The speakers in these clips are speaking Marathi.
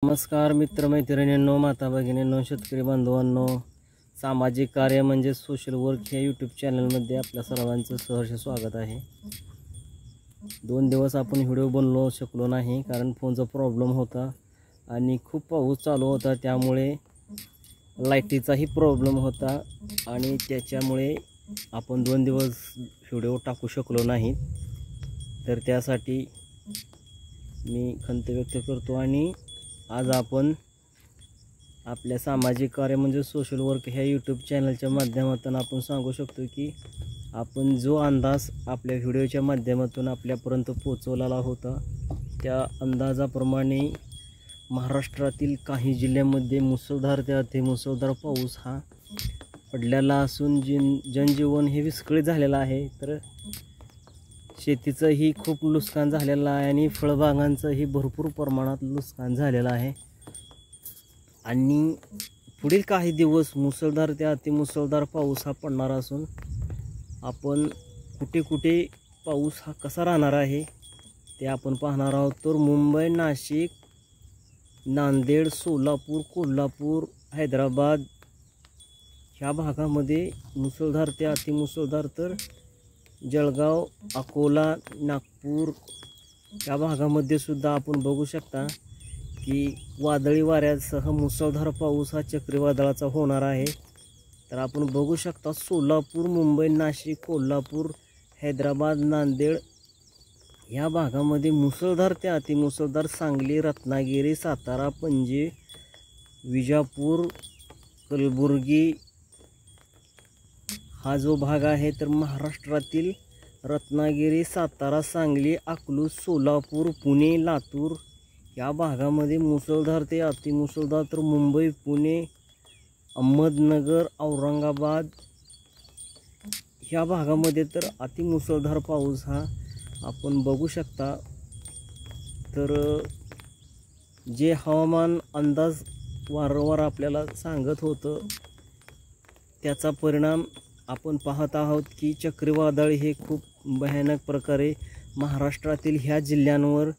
नमस्कार मित्रमैत्रिणींनो, माता भगिनींनो, शेतकरी बांधवांनो, सामाजिक कार्य म्हणजे सोशल वर्क या यूट्यूब चॅनलमध्ये आपल्या सर्वांचं सहर्ष स्वागत आहे. 2 दिवस आपण व्हिडिओ बनवू शकलो नाही कारण फोनचा प्रॉब्लेम होता आणि खूप पाऊस चालू होता, त्यामुळे लाईटीचाही प्रॉब्लेम होता आणि त्याच्यामुळे आपण 2 दिवस व्हिडिओ टाकू शकलो नाही. तर त्यासाठी मी खंत व्यक्त करतो आणि आज आपण आपल्या सामाजिक कार्य म्हणजे सोशल वर्क ह्या यूट्यूब चॅनलच्या माध्यमातून आपण सांगू शकतो की आपण जो अंदाज आपल्या व्हिडिओच्या माध्यमातून आपल्यापर्यंत पोहोचवलेला होता त्या अंदाजाप्रमाणे महाराष्ट्रातील काही जिल्ह्यांमध्ये मुसळधार ते अतिमुसळधार पाऊस हा पडलेला असून जनजीवन हे विस्कळीत झालेलं आहे. तर शेतीचंही खूप नुकसान झालेलं आहे आणि फळबागांचंही भरपूर प्रमाणात नुकसान झालेलं आहे आणि पुढील काही दिवस मुसळधार ते अतिमुसळधार पाऊस हा पडणार असून आपण कुठे कुठे पाऊस हा कसा राहणार आहे ते आपण पाहणार आहोत. तर मुंबई, नाशिक, नांदेड, सोलापूर, कोल्हापूर, हैदराबाद ह्या भागामध्ये मुसळधार ते अतिमुसळधार, तर जळगाव, अकोला, नागपूर या भागामध्ये सुद्धा आपण बघू शकता की वादळी वाऱ्यासह मुसळधार पाऊस हा चक्रीवादळाचा होणार आहे. तर आपण बघू शकता सोलापूर, मुंबई, नाशिक, कोल्हापूर, हैदराबाद, नांदेड या भागामध्ये मुसळधार ते अतिमुसळधार, सांगली, रत्नागिरी, सातारा, पणजी, विजापूर, कलबुर्गी हा जो भाग आहे. तर महाराष्ट्रातील रत्नागिरी, सातारा, सांगली, अकलूज, सोलापूर, पुणे, लातूर या भागामध्ये मुसळधार ते अतिमुसळधार, तर मुंबई, पुणे, अहमदनगर, औरंगाबाद ह्या भागामध्ये तर अतिमुसळधार पाऊस हा आपण बघू शकता. तर जे हवामान अंदाज वारंवार आपल्याला सांगत होतं त्याचा परिणाम आपण पाहत आहोत की चक्रीवादळ हे खूप भयानक प्रकारे महाराष्ट्रातील ह्या जिल्ह्यांवर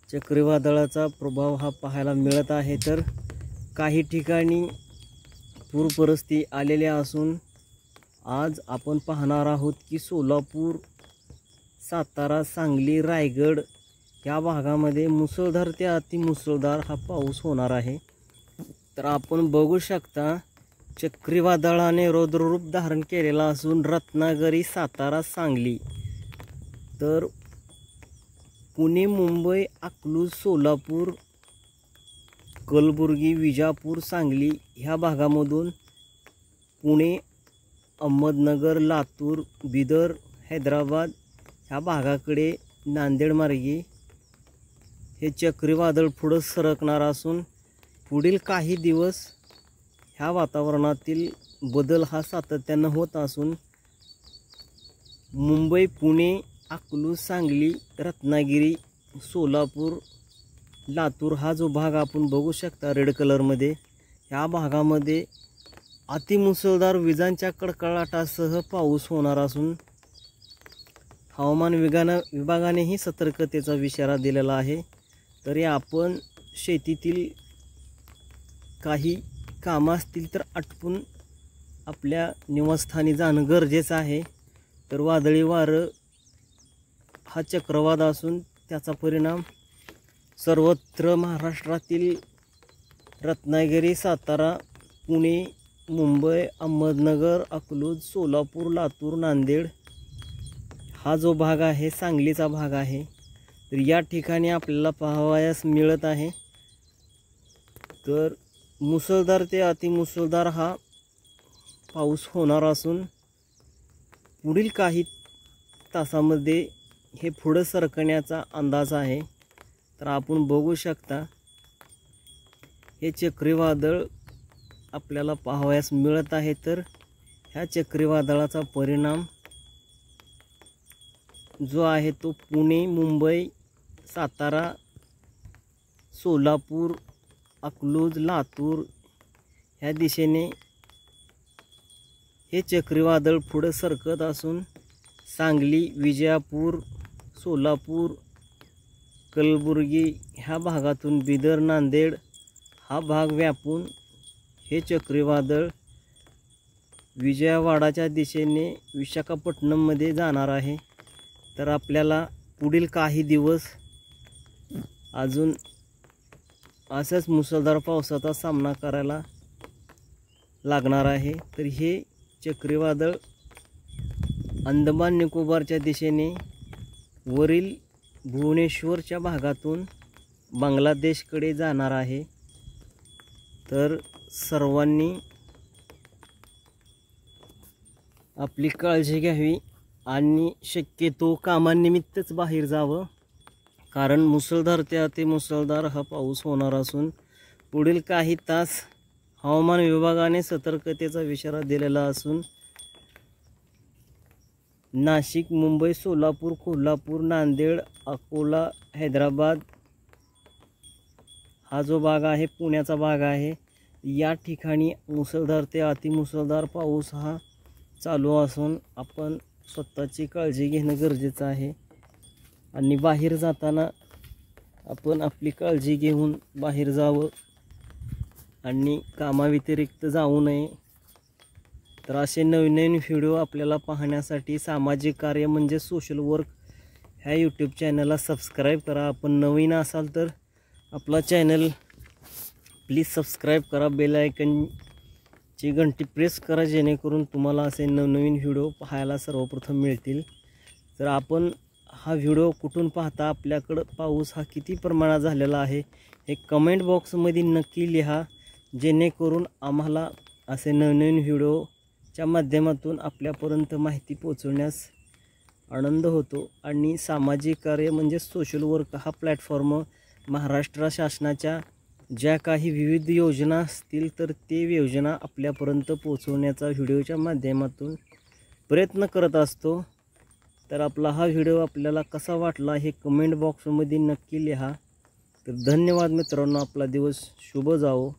चक्रीवादळाचा प्रभाव हा पाहायला मिळत आहे. तर काही ठिकाणी पूरपरिस्थिती आलेल्या असून आज आपण पाहणार आहोत की सोलापूर, सातारा, सांगली, रायगड या भागामध्ये मुसळधार ते अतिमुसळधार हा पाऊस होणार आहे. तर आपण बघू शकता चक्रीवादळाने रौद्ररूप धारण केलेला असून रत्नागिरी, सातारा, सांगली, तर पुणे, मुंबई, अकलूज, सोलापूर, कलबुर्गी, विजापूर, सांगली ह्या भागामधून पुणे, अहमदनगर, लातूर, बिदर, हैदराबाद ह्या भागाकडे नांदेड मार्गे हे चक्रीवादळ पुढं सरकणार असून पुढील काही दिवस ह्या वातावरणातील बदल हा सातत्यानं होत असून मुंबई, पुणे, अकलूज, सांगली, रत्नागिरी, सोलापूर, लातूर हा जो भाग आपण बघू शकता रेड कलरमध्ये, ह्या भागामध्ये अतिमुसळधार विजांच्या कडकडाटासह पाऊस होणार असून हवामान विभागानेही सतर्कतेचा इशारा दिलेला आहे. तरी आपण शेतीतील काही कामं असतील तर आटपून आपल्या निवासस्थानी जाणं गरजेचं आहे. तर वादळी वारं हा चक्रवात असून त्याचा परिणाम सर्वत्र महाराष्ट्रातील रत्नागिरी, सातारा, पुणे, मुंबई, अहमदनगर, अकलूज, सोलापूर, लातूर, नांदेड हा जो भाग आहे, सांगलीचा भाग आहे, तर या ठिकाणी आपल्याला पाहावयास मिळत आहे. तर मुसळधार ते अतिमुसळधार हा पाऊस होणार असून पुढील काही तासामध्ये हे पुढं सरकण्याचा अंदाज आहे. तर आपण बघू शकता हे चक्रीवादळ आपल्याला पाहावयास मिळत आहे. तर ह्या चक्रीवादळाचा परिणाम जो आहे तो पुणे, मुंबई, सातारा, सोलापूर, अकलूज, लातूर ह्या दिशेने हे चक्रीवादळ पुढे सरकत असून सांगली, विजापूर, सोलापूर, कलबुर्गी ह्या भागातून बिदर नांदेड हा भाग व्यापून हे चक्रीवादळ विजयवाडाच्या दिशेने विशाखापट्टणममध्ये जाणार आहे। तर आपल्याला पुढील काही दिवस अजून असाच मुसळधार पावसाचा सामना करायला लागणार आहे। तर हे चक्रीवादळ अंदमान निकोबारच्या दिशेने वरील भुवनेश्वरच्या भागातून बांगलादेशकडे जाणार आहे। तर सर्वांनी आपली काळजी घ्यावी आणि शक्यतो कामानिमित्तच बाहेर जावं, कारण मुसळधार ते अतिमुसळधार हा पाऊस होणार असून पुढील काही तास हवामान विभागाने सतर्कतेचा इशारा दिलेला असून नाशिक, मुंबई, सोलापूर, कोल्हापूर, नांदेड, अकोला, हैदराबाद हा जो भाग आहे, पुण्याचा भाग आहे, या ठिकाणी मुसळधार ते अतिमुसळधार पाऊस हा चालू असून आपण स्वतःची काळजी घेणं गरजेचं आहे आणि बाहेर जाताना आपण आपली काळजी घेऊन बाहेर जावं आणि कामाव्यतिरिक्त जाऊ नये। तर असे नवीन नवीन व्हिडिओ आपल्याला पाहण्यासाठी सामाजिक कार्य म्हणजे सोशल वर्क ह्या यूट्यूब चॅनलला सबस्क्राईब करा। आपण नवीन असाल तर आपला चॅनल प्लीज सबस्क्राईब करा, बेल आयकनची घंटी प्रेस करा, जेणेकरून तुम्हाला असे नवनवीन व्हिडिओ पाहायला सर्वप्रथम मिळतील। तर आपण हा व्हिडिओ कुठून पाहता, आपल्याकडं पाऊस हा किती प्रमाणात झालेला आहे हे कमेंट बॉक्समध्ये नक्की लिहा, जेणेकरून आम्हाला असे नवनवीन व्हिडिओच्या माध्यमातून आपल्यापर्यंत माहिती पोहोचवण्यास आनंद होतो। आणि सामाजिक कार्य म्हणजे सोशल वर्क हा प्लॅटफॉर्म महाराष्ट्र शासनाच्या ज्या काही विविध योजना असतील तर ते योजना आपल्यापर्यंत पोहोचवण्याचा व्हिडिओच्या माध्यमातून प्रयत्न करत असतो। तर आपला हा व्हिडिओ आपल्याला कसा वाटला हे कमेंट बॉक्समध्ये नक्की लिहा। तर धन्यवाद मित्रांनो, आपला दिवस शुभ जावो।